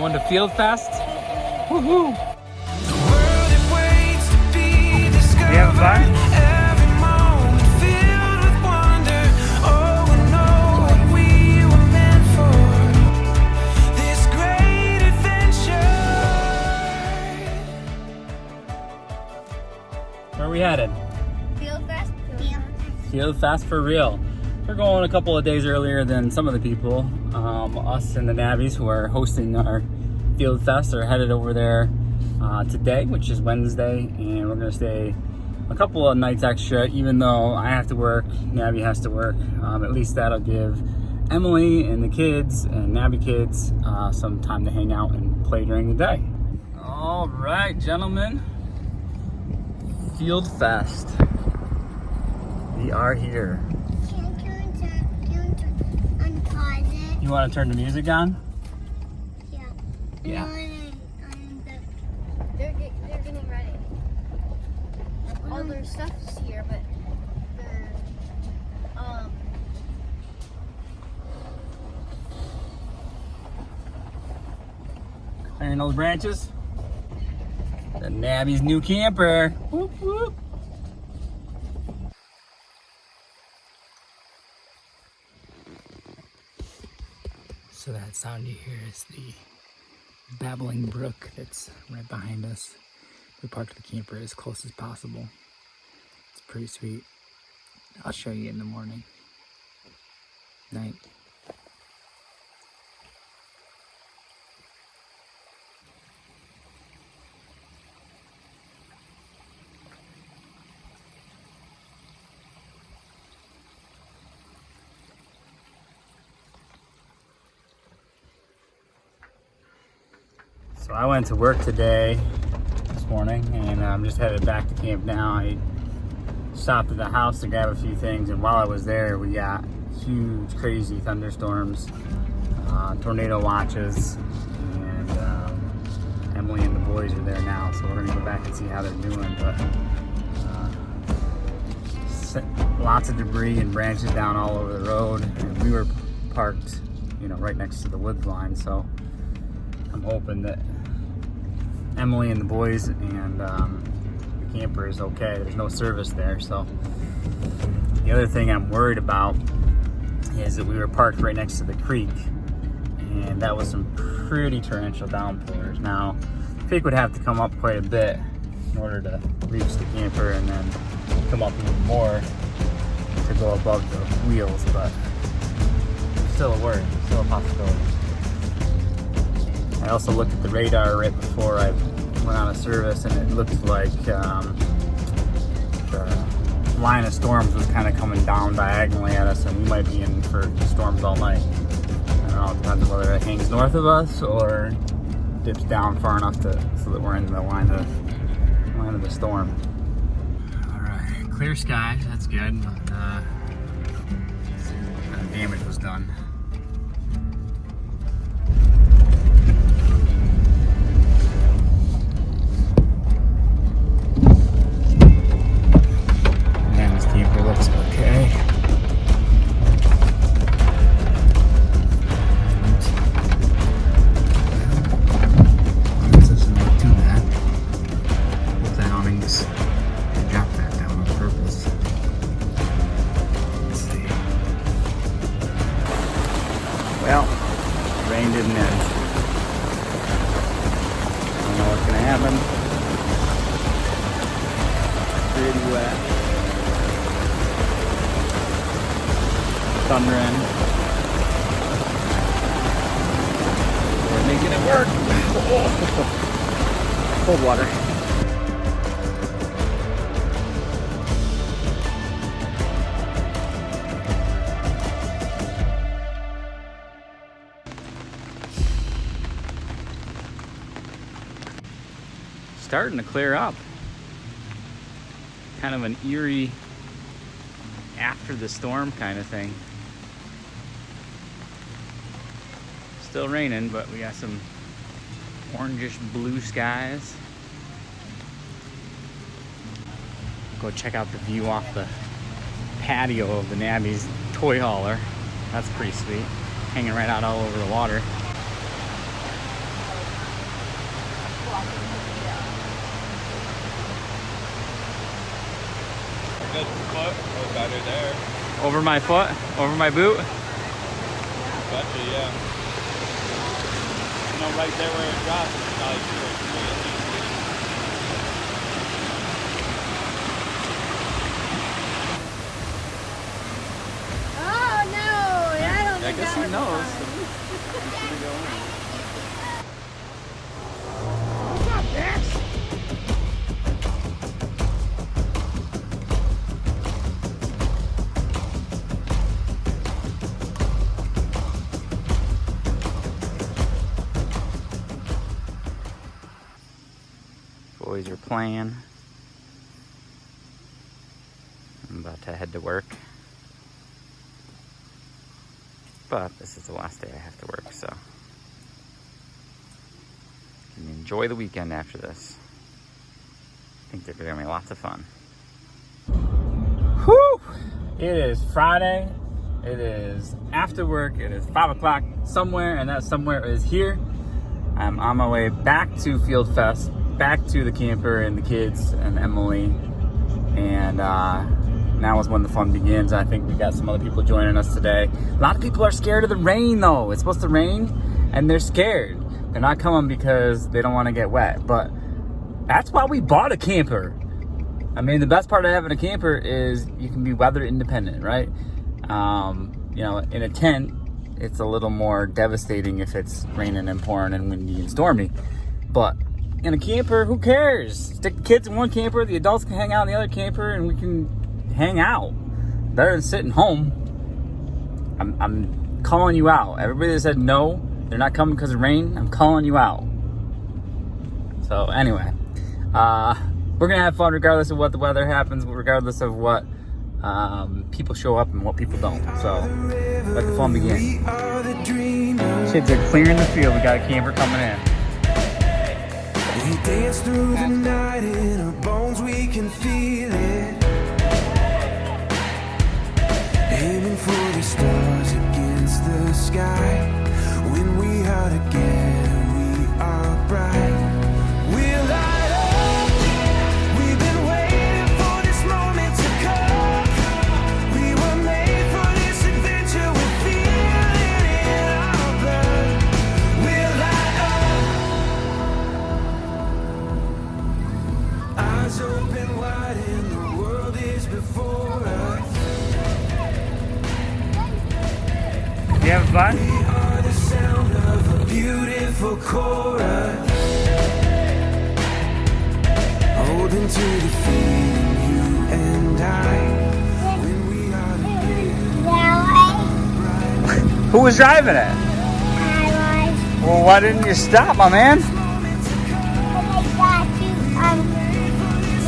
Going to Field Fest? Woohoo! You having fun? Where are we headed? Field Fest. Field Fest for real. We're going a couple of days earlier than some of the people. Us and the Nabbies who are hosting our Field Fest are headed over there today, which is Wednesday, and we're gonna stay a couple of nights extra, even though I have to work, Nabby has to work. At least that'll give Emily and the kids and Nabby kids some time to hang out and play during the day. All right, gentlemen. Field Fest. We are here. You want to turn the music on? Yeah. Yeah. They're getting ready. All their stuff is here, but they're clearing those branches. The Nabby's new camper. Whoop, whoop. So that sound you hear is the babbling brook that's right behind us. We parked the camper as close as possible. It's pretty sweet. I'll show you in the morning. Night. So I went to work today, this morning, and I'm just headed back to camp now. I stopped at the house to grab a few things, and while I was there, we got huge, crazy thunderstorms, tornado watches, and Emily and the boys are there now, so we're gonna go back and see how they're doing. But lots of debris and branches down all over the road, and we were parked, right next to the woods line, so I'm hoping that Emily and the boys and the camper is okay. There's no service there, so the other thing I'm worried about is that we were parked right next to the creek, and that was some pretty torrential downpours. Now, the creek would have to come up quite a bit in order to reach the camper and then come up even more to go above the wheels, but still a worry, still a possibility. I also looked at the radar right before I went on a service, and it looked like the line of storms was kind of coming down diagonally at us, and we might be in for storms all night. I don't know, it depends on whether it hangs north of us or dips down far enough so that we're in the line of the storm. All right, clear skies, that's good, but let's see what kind of damage was done. Looks okay. This doesn't look too bad. Hope that awnings dropped that down on purpose. Let's see. Well, rain didn't end. Don't know what's gonna happen. Pretty wet. Thunder in. We're making it work. Oh. Cold water. Starting to clear up. Kind of an eerie after the storm kind of thing. Still raining, but we got some orangish blue skies. Go check out the view off the patio of the Nabby's toy hauler. That's pretty sweet. Hanging right out all over the water. good foot or better there. Over my foot? Over my boot? Gotcha, yeah. You know, right there where it drops, it's probably 2 or 3 at least. Oh no, I don't I think guess that he was knows. fun. What's up, bitch? Boys are playing. I'm about to head to work. But this is the last day I have to work, so I can enjoy the weekend after this. I think they're gonna be lots of fun. Whew! It is Friday. It is after work. It is 5 o'clock somewhere, and that somewhere is here. I'm on my way back to Field Fest, back to the camper and the kids and Emily, and now is when the fun begins. I think we got some other people joining us today. A lot of people are scared of the rain, though. It's supposed to rain, and they're scared. They're not coming because they don't want to get wet, but that's why we bought a camper. I mean, the best part of having a camper is you can be weather independent, right? You know, in a tent, it's a little more devastating if it's raining and pouring and windy and stormy. But in a camper, who cares? Stick the kids in one camper, the adults can hang out in the other camper, and we can hang out. Better than sitting home. I'm calling you out. Everybody that said no, they're not coming because of rain, I'm calling you out. So anyway, we're gonna have fun regardless of what the weather happens, regardless of what people show up and what people don't. So let the fun begin. Kids are clearing the field. We got a camper coming in. We dance through the night in our bones, we can feel it. Aiming for the stars against the sky. When we are together, we are bright. We'll light up. We've been waiting for this moment to come. We were made for this adventure. We feel it in our blood. We'll light up. Eyes open wide and the world is before us. You having fun? We are the sound of a beautiful chorus. Holding to the feeling, you and I. When we are together. Who was driving it? I was, Well, why didn't you stop, my man? but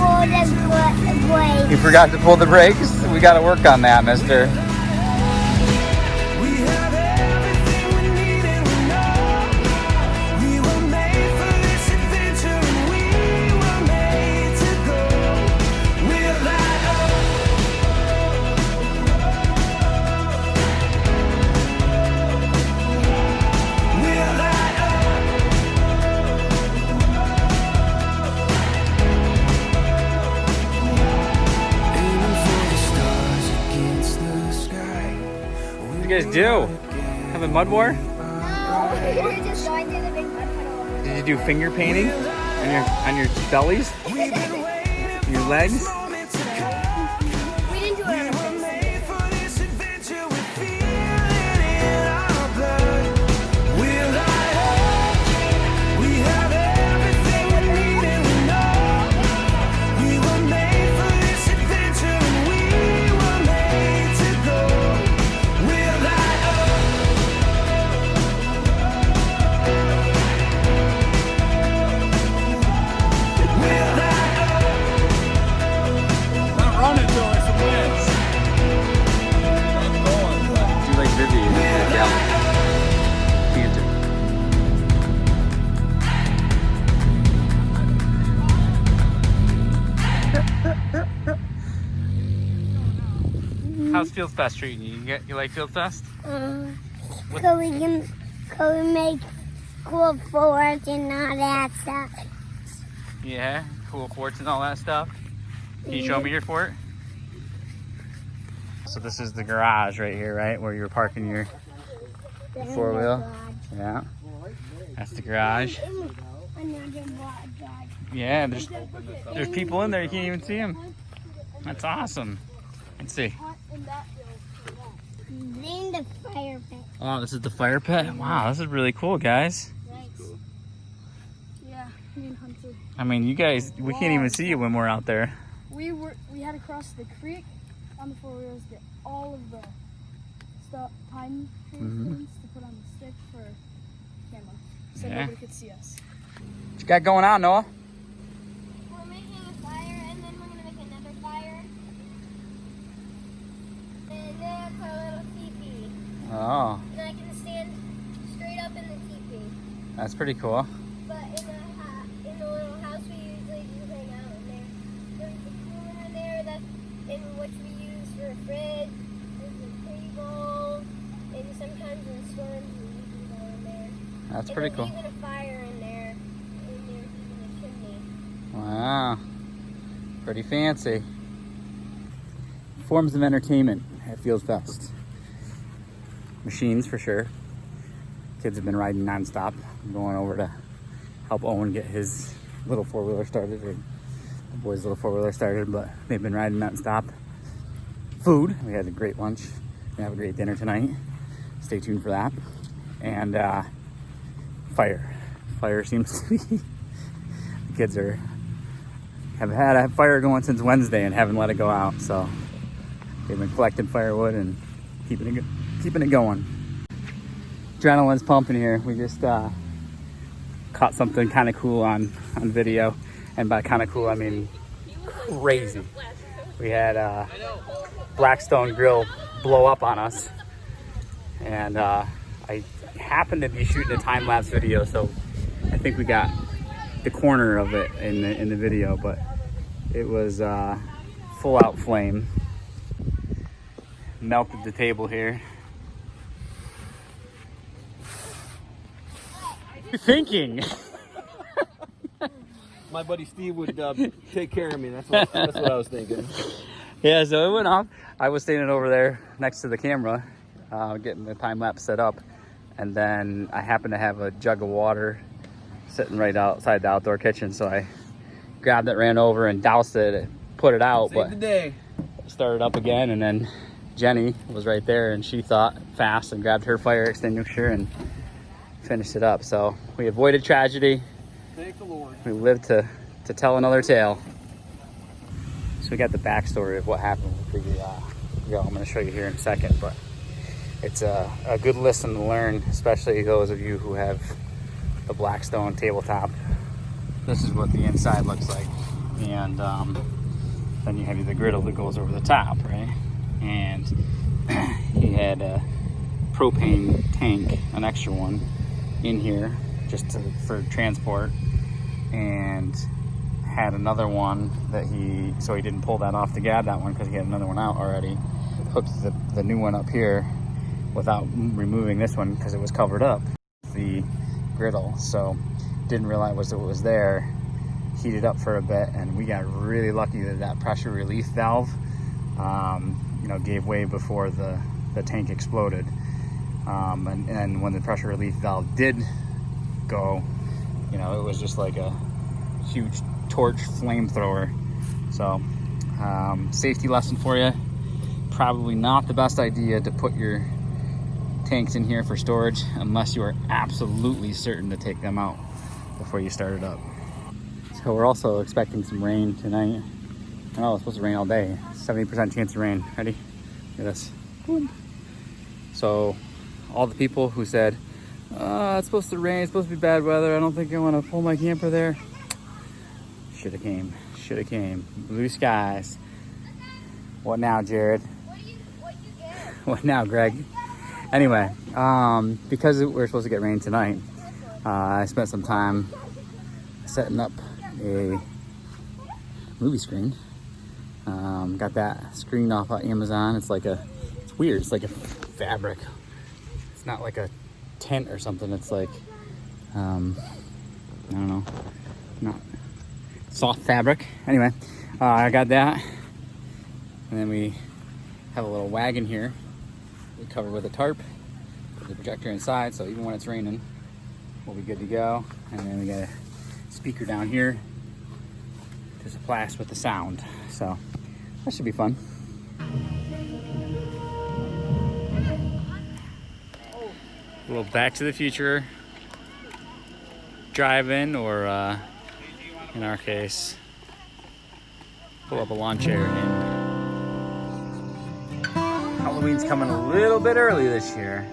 I got to pull the brake. You forgot to pull the brakes? We got to work on that, mister. We have everything we need and we know. We were made for this adventure and we were made to go. We'll light up. We'll light up. Aiming for the stars against the sky. What you guys do? Have a mud war? No, we're just going to the big mud puddle. Did you do finger painting on your bellies? We've been waiting Your legs? moment to come. We didn't do We it were on made for this adventure. We feel it in our blood. We'll light up. We have everything we need and we know. We were made for this adventure and we were made to go. We'll light up. We'll light up. Not running till there's some winds. Not going, but Do like Vivian in the gallon. How's Field Fest treating you? You like Field Fest? So we make cool forts and all that stuff. Yeah, cool forts and all that stuff. Can you show me your fort? So this is the garage right here, right? Where you're parking your four-wheel. Yeah. That's the garage. Yeah, there's people in there. You can't even see them. That's awesome. Let's see. Then the fire pit. Oh, this is the fire pit? Wow, this is really cool, guys. Thanks. Yeah, me and Hunter. I mean, you guys, we can't even see you when we're out there. We had to cross the creek on the four-wheelers, get all of the stuff, pine tree things to put on the stick for camera, so nobody could see us. What you got going on, Noah? We're making a fire, and then we're gonna make another fire. And that's our little teepee. Oh, And I can stand straight up in the teepee. that's pretty cool. But in the little house, we usually just hang out in there. There's the cooler there that's in which we use for a fridge. There's the table, and sometimes in storms we usually go in there. That's And pretty cool. there's even a fire in there. And there's even a chimney. Wow, pretty fancy. Forms of entertainment at Fields Fest. Machines for sure. Kids have been riding nonstop. I'm going over to help Owen get his little four-wheeler started, or the boys' little four-wheeler started, but they've been riding nonstop. Food, we had a great lunch. We have a great dinner tonight. Stay tuned for that. And fire. Fire seems to be, the kids have had a fire going since Wednesday and haven't let it go out, so they've been collecting firewood and keeping it going. Adrenaline's pumping here. We just caught something kind of cool on video, and by kind of cool I mean crazy. We had Blackstone Grill blow up on us, and I happened to be shooting a time-lapse video, so I think we got the corner of it in the video, but it was full out flame. Melted the table here. What are you thinking? My buddy Steve would take care of me. That's what I was thinking. Yeah, so it went off. I was standing over there next to the camera, getting the time lapse set up, and then I happened to have a jug of water sitting right outside the outdoor kitchen, so I grabbed it, ran over, and doused it, put it out. Save the day. Started up again, and then Jenny was right there, and she thought fast and grabbed her fire extinguisher and finished it up. So we avoided tragedy. Thank the Lord. We lived to tell another tale. So we got the backstory of what happened with the grill. I'm going to show you here in a second, but it's a good lesson to learn, especially those of you who have the Blackstone tabletop. This is what the inside looks like, and then you have the griddle that goes over the top, right? And he had a propane tank, an extra one, in here just for transport, and had another one that he didn't pull that off to grab that one because he had another one out already. Hooked the new one up here without removing this one because it was covered up, the griddle, so didn't realize it was there. Heated up for a bit, and we got really lucky that pressure relief valve gave way before the tank exploded, and when the pressure relief valve did go, it was just like a huge torch flamethrower. So safety lesson for you: probably not the best idea to put your tanks in here for storage unless you are absolutely certain to take them out before you start it up. So we're also expecting some rain tonight. Oh, it's supposed to rain all day. 70% chance of rain. Ready? Look at this. Boom. So all the people who said, it's supposed to rain, it's supposed to be bad weather, I don't think I want to pull my camper there. Should have came. Blue skies. What now, Jared? What you get? What now, Greg? Anyway, because we're supposed to get rain tonight, I spent some time setting up a movie screen. Got that screen off of Amazon. It's weird. It's like a fabric. It's not like a tent or something. It's like, I don't know, not soft fabric. Anyway, I got that, and then we Have a little wagon here. We cover with a tarp. Put the projector inside, so even when it's raining, we'll be good to go. And then we got a speaker down here to supply us with the sound. So that should be fun. A little Back to the Future drive-in, or in our case, pull up a lawn chair. And Halloween's coming a little bit early this year.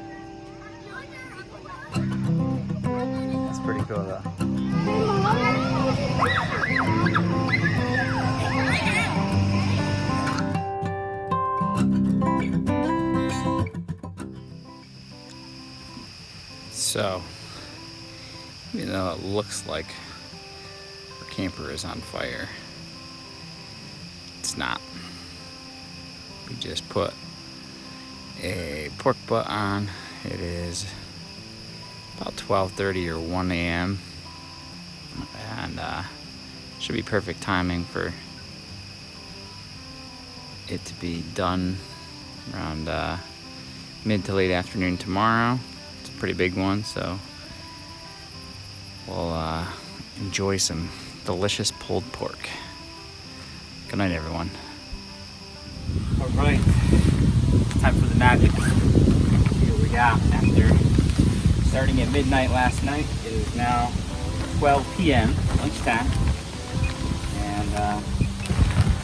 That's pretty cool though. So, even though it looks like our camper is on fire, it's not. We just put a pork butt on. It is about 12:30 or 1 a.m. and should be perfect timing for it to be done around mid to late afternoon tomorrow. It's a pretty big one, so we'll enjoy some delicious pulled pork. Good night, everyone. All right, time for the magic. Here we go. After starting at midnight last night, it is now 12 p.m. lunchtime, and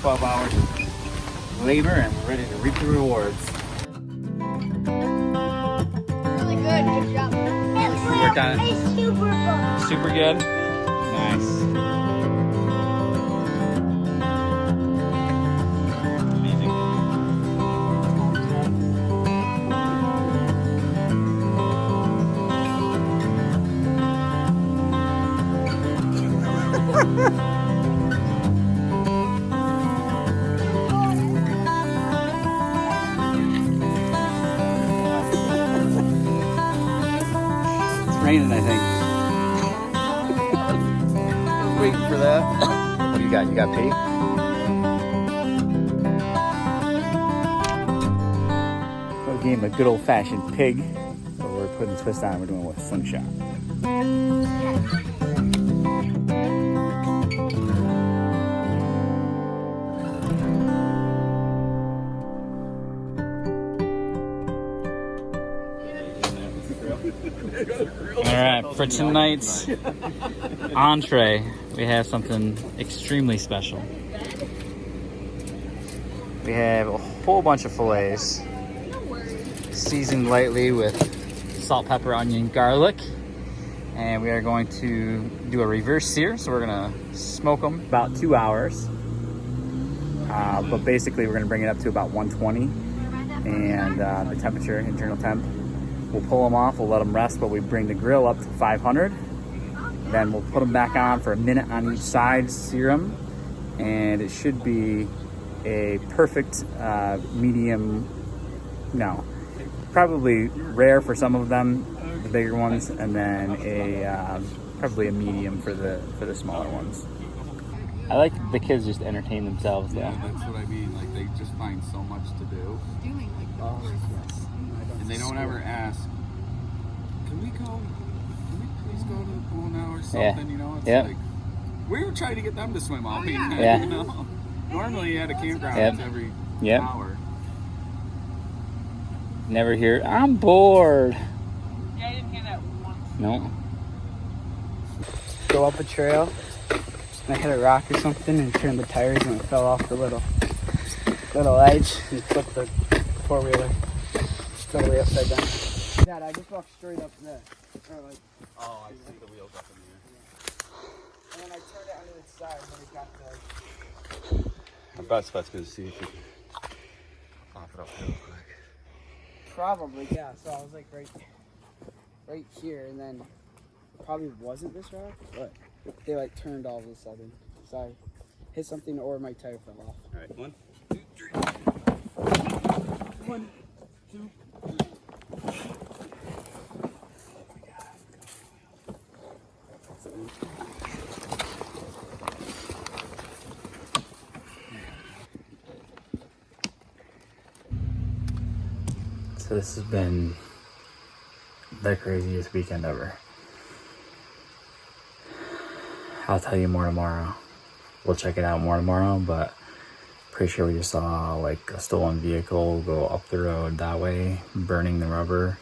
12 hours of labor, and we're ready to reap the rewards. Really good. Good job. You worked on it? Super good. Nice. Raining, I think. Waiting for that. What do you got? You got pea? So we gave him a good old-fashioned pig, but we're putting a twist on it. We're doing it with a slingshot. Alright, for tonight's entree, we have something extremely special. We have a whole bunch of fillets, seasoned lightly with salt, pepper, onion, garlic. And we are going to do a reverse sear, so we're going to smoke them about 2 hours. But basically we're going to bring it up to about 120, and the temperature, internal temp. We'll pull them off, we'll let them rest, but we bring the grill up to 500. Then we'll put them back on for a minute on each side, sear them, and it should be a perfect medium, no, probably rare for some of them, the bigger ones, and then a probably a medium for the smaller ones. I like the kids just entertain themselves though. Yeah, that's what I mean. Like, they just find so much to do. And they don't ever ask, can we please go to the pool now or something, Yeah. you know? It's Yep. like, we were trying to get them to swim off, you know? Yeah. You know? Normally you had a campground Yep. every Yep. hour. Never hear, I'm bored. Yeah, I didn't hear that once. No. Go up a trail, and I hit a rock or something and turned the tires, and it fell off the little edge and flipped the four-wheeler totally upside down. Dad, I just walked straight up there. Or like, Oh, I see the wheels up in the air. and then I turned it onto its side, and it got the... Our best bet's going to see if we can pop it up real quick. Probably, yeah. So I was like right here, and then probably wasn't this rock, but they like turned all of a sudden. So I hit something or my tire fell off. All right, 1, 2, 3. 1, 2, 3. So this has been the craziest weekend ever. I'll tell you more tomorrow. We'll check it out more tomorrow, but pretty sure we just saw like a stolen vehicle go up the road that way, burning the rubber,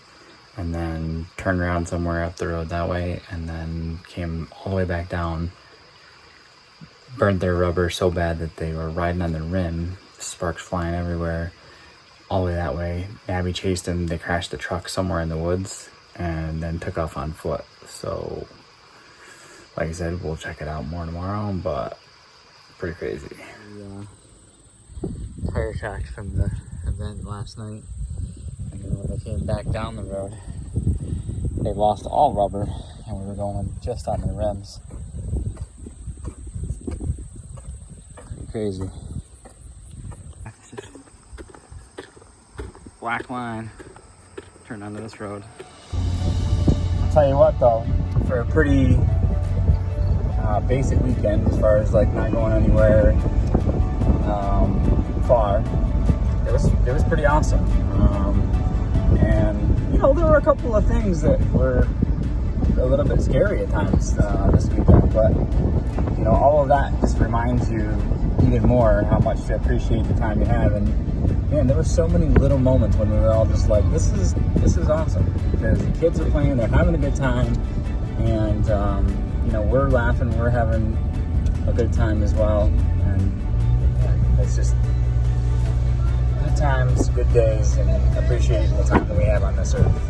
and then turned around somewhere up the road that way, and then came all the way back down, burned their rubber so bad that they were riding on the rim, sparks flying everywhere, all the way that way. Abby chased them, they crashed the truck somewhere in the woods, and then took off on foot. So, like I said, we'll check it out more tomorrow, but pretty crazy. Tire tracks from the event last night, and then when they came back down the road, they lost all rubber, and we were going just on the rims. Pretty crazy. Black line, turn onto this road. I'll tell you what though, for a pretty basic weekend, as far as like not going anywhere far, it was pretty awesome. And you know, there were a couple of things that were a little bit scary at times this weekend, but you know, all of that just reminds you even more how much to appreciate the time you have. And man, there were so many little moments when we were all just like, this is awesome, because the kids are playing, they're having a good time, and you know, we're laughing, we're having a good time as well. And yeah, it's just good times, good days, and appreciating the time that we have on this earth.